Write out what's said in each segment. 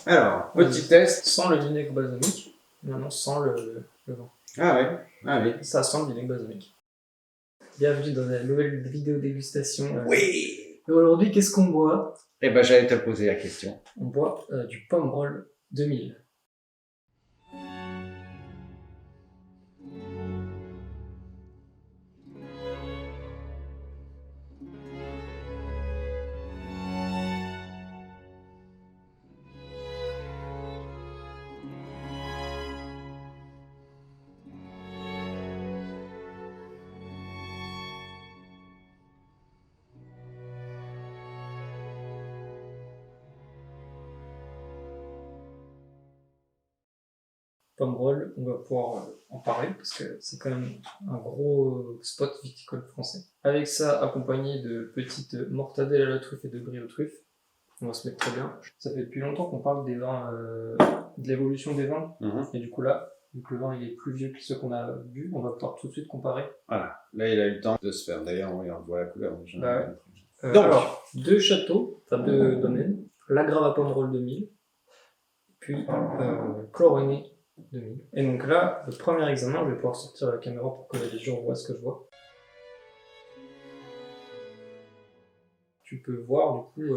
Alors, petit test sans le vinaigre balsamique. Non, sans le vin. Ah oui. Ça sent le vinaigre balsamique. Bienvenue dans la nouvelle vidéo dégustation. Oui. Et aujourd'hui, qu'est-ce qu'on boit? Eh ben, j'allais te poser la question. On boit du Pomerol 2000. Pomerol, on va pouvoir en parler parce que c'est quand même un gros spot viticole français. Avec ça, accompagné de petites mortadelles à la truffe et de brie aux truffes. On va se mettre très bien. Ça fait depuis longtemps qu'on parle des vins, de l'évolution des vins. Et du coup là, vu que le vin il est plus vieux que ceux qu'on a bu, on va pouvoir tout de suite comparer. Voilà. Là, il a eu le temps de se faire. D'ailleurs, on voit la couleur. Bah ouais. Donc, alors, deux châteaux, enfin deux domaines. L'Agrava Pomerol 2000, puis Clorené 2000. Et donc là, le premier examen, je vais pouvoir sortir la caméra pour que les gens voient ce que je vois. Tu peux voir du coup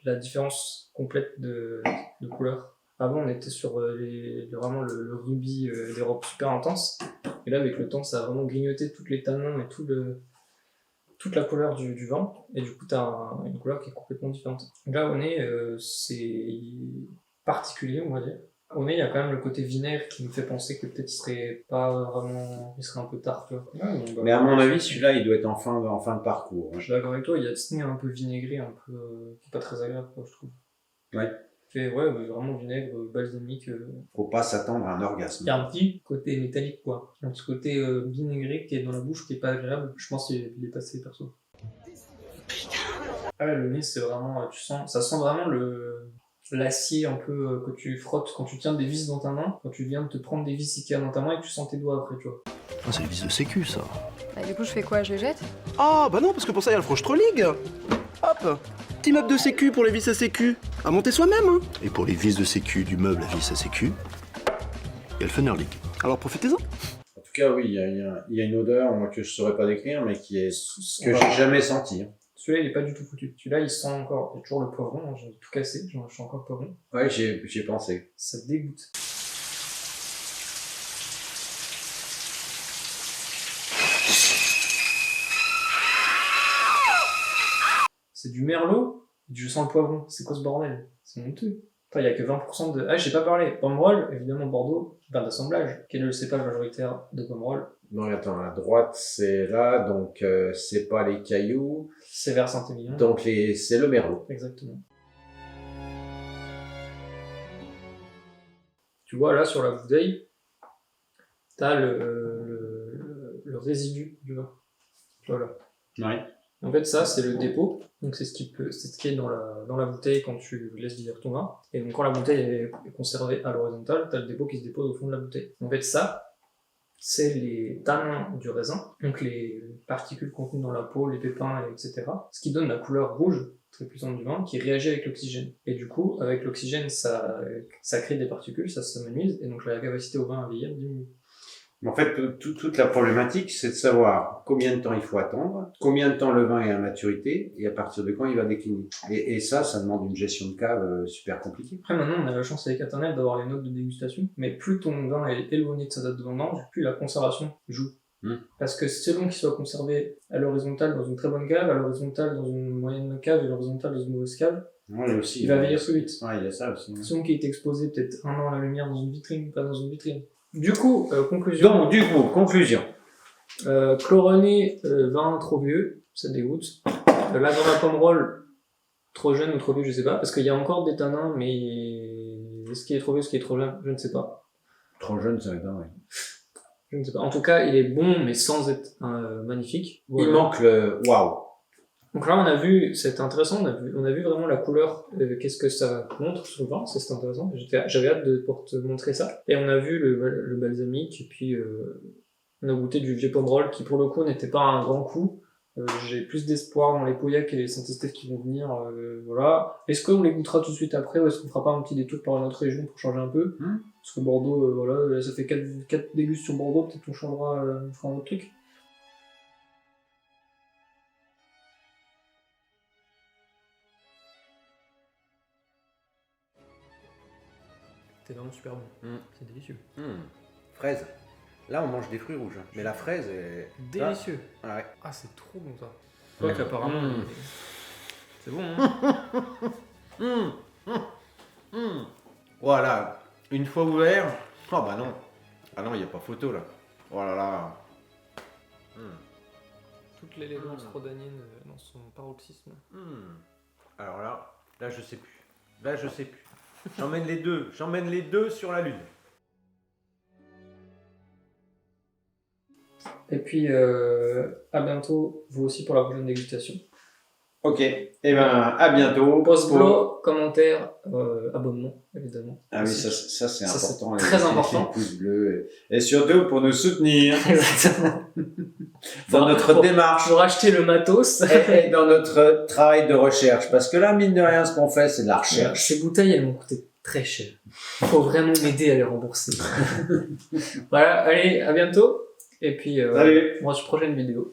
la différence complète de couleur. Avant, on était sur vraiment le rubis des robes super intense. Et là, avec le temps, ça a vraiment grignoté toutes les tanins et toute la couleur du vin. Et du coup, tu as une couleur qui est complètement différente. Là, au nez, c'est particulier, on va dire. Au nez, il y a quand même le côté vinaigre qui me fait penser que peut-être il serait pas vraiment... Il serait un peu tarte. Mais à mon avis, celui-là, il doit être en fin de parcours. Je suis d'accord avec toi, il y a ce nez un peu vinaigré, un peu... qui est pas très agréable, quoi, je trouve. Ouais. Fait, ouais, vraiment vinaigre, balsamique. Faut pas s'attendre à un orgasme. Il y a un petit côté métallique, quoi. Un petit côté vinaigré qui est dans la bouche, qui est pas agréable. Je pense qu'il est passé, perso. Ah, le nez, c'est vraiment... ça sent vraiment l'acier un peu que tu frottes quand tu tiens des vis dans ta main, quand tu viens de te prendre des vis Ikea dans ta main et que tu sens tes doigts après, tu vois. Ah, c'est les vis de sécu, ça. Bah, du coup, je fais quoi? Je les jette? Ah, bah non, parce que pour ça, il y a le Frostrollig. Hop, petit meuble de sécu pour les vis à sécu. À monter soi-même, hein. Et pour les vis de sécu du meuble à vis à sécu, il y a le Funnerlig. Alors profitez-en. En tout cas, oui, il y a une odeur moi, que je saurais pas décrire, mais qui est que j'ai jamais senti. Celui-là, il est pas du tout foutu. Celui-là, il sent encore... Il y a toujours le poivron, hein, j'ai tout cassé, je suis encore poivron. Ouais, j'ai pensé. Ça dégoûte. C'est du merlot, je sens le poivron. C'est quoi ce bordel? C'est honteux. Enfin, il y a que 20% de... Ah, j'ai pas parlé. Pomerol, évidemment Bordeaux, vin d'assemblage. Quel est le cépage majoritaire de Pomerol? Non, attends, à droite, c'est là, donc c'est pas les cailloux. C'est vers Saint-Émilion. Donc c'est le merlot. Exactement. Tu vois, là, sur la bouteille, t'as le résidu du vin. Voilà. Ouais. En fait, ça, c'est le dépôt. Donc, c'est ce qui est dans la bouteille quand tu laisses vieillir ton vin. Et donc, quand la bouteille est conservée à l'horizontale, t'as le dépôt qui se dépose au fond de la bouteille. En fait, ça, c'est les tanins du raisin, donc les particules contenues dans la peau, les pépins, etc. Ce qui donne la couleur rouge très puissante du vin, qui réagit avec l'oxygène. Et du coup, avec l'oxygène, ça crée des particules, ça s'amenuise, et donc la capacité au vin à vieillir diminue. En fait, toute la problématique, c'est de savoir combien de temps il faut attendre, combien de temps le vin est à maturité, et à partir de quand il va décliner. Et ça demande une gestion de cave super compliquée. Après, maintenant, on a la chance avec Internet d'avoir les notes de dégustation, mais plus ton vin est éloigné de sa date de vendange, plus la conservation joue. Parce que selon qu'il soit conservé à l'horizontale dans une très bonne cave, à l'horizontale dans une moyenne cave et à l'horizontale dans une mauvaise cave, aussi, il va vieillir plus vite. Ouais, il y a ça aussi. Selon qu'il est exposé peut-être 1 an à la lumière dans une vitrine, pas dans une vitrine. Du coup, conclusion. Donc, conclusion. Clorené, vin trop vieux, ça dégoûte. L'Agrava Pomerol, trop jeune ou trop vieux, je sais pas, parce qu'il y a encore des tanins, mais est-ce qu'il est trop vieux, est-ce qu'il est trop jeune, je ne sais pas. Trop jeune, ça m'étonne, ouais. Je ne sais pas. En tout cas, il est bon, mais sans être magnifique. Voilà. Il manque le waouh. Donc là, on a vu, c'est intéressant, on a vu vraiment la couleur, qu'est-ce que ça montre sur le vin, c'est intéressant. J'avais hâte de te montrer ça. Et on a vu le balsamique, et puis on a goûté du vieux Pomerol qui pour le coup n'était pas un grand coup, J'ai plus d'espoir dans les Pauillac et les Saint-Estèphe qui vont venir. Voilà. Est-ce qu'on les goûtera tout de suite après ou est-ce qu'on fera pas un petit détour par notre région pour changer un peu? Parce que Bordeaux, voilà, ça fait 4 dégustes sur Bordeaux, peut-être qu'on changera, on fera un autre truc. C'est vraiment super bon. C'est délicieux. Fraise. Là, on mange des fruits rouges. Mais la fraise est... Délicieux. Ah, ouais. Ah, c'est trop bon ça. Je crois qu'apparemment, c'est bon. Hein. Voilà. Une fois ouvert... Oh bah non. Ah non, il n'y a pas photo là. Oh là là. Toute l'élégance rhodanienne dans son paroxysme. Alors là je sais plus. Là je sais plus. J'emmène les deux sur la lune. Et puis, à bientôt, vous aussi pour la prochaine dégustation. Ok, et ben à bientôt. Pouce bleu, commentaire, abonnement, évidemment. Ah oui, Aussi. ça c'est Ça, important. c'est très important. Pouce bleu. Et surtout pour nous soutenir Exactement. dans notre démarche Pour acheter le matos. et dans notre travail de recherche. Parce que là, mine de rien, ce qu'on fait, c'est de la recherche. Ces bouteilles, elles m'ont coûté très cher. Faut vraiment m'aider à les rembourser. Voilà, allez, à bientôt. Et puis, Salut. on se voit sur une prochaine vidéo.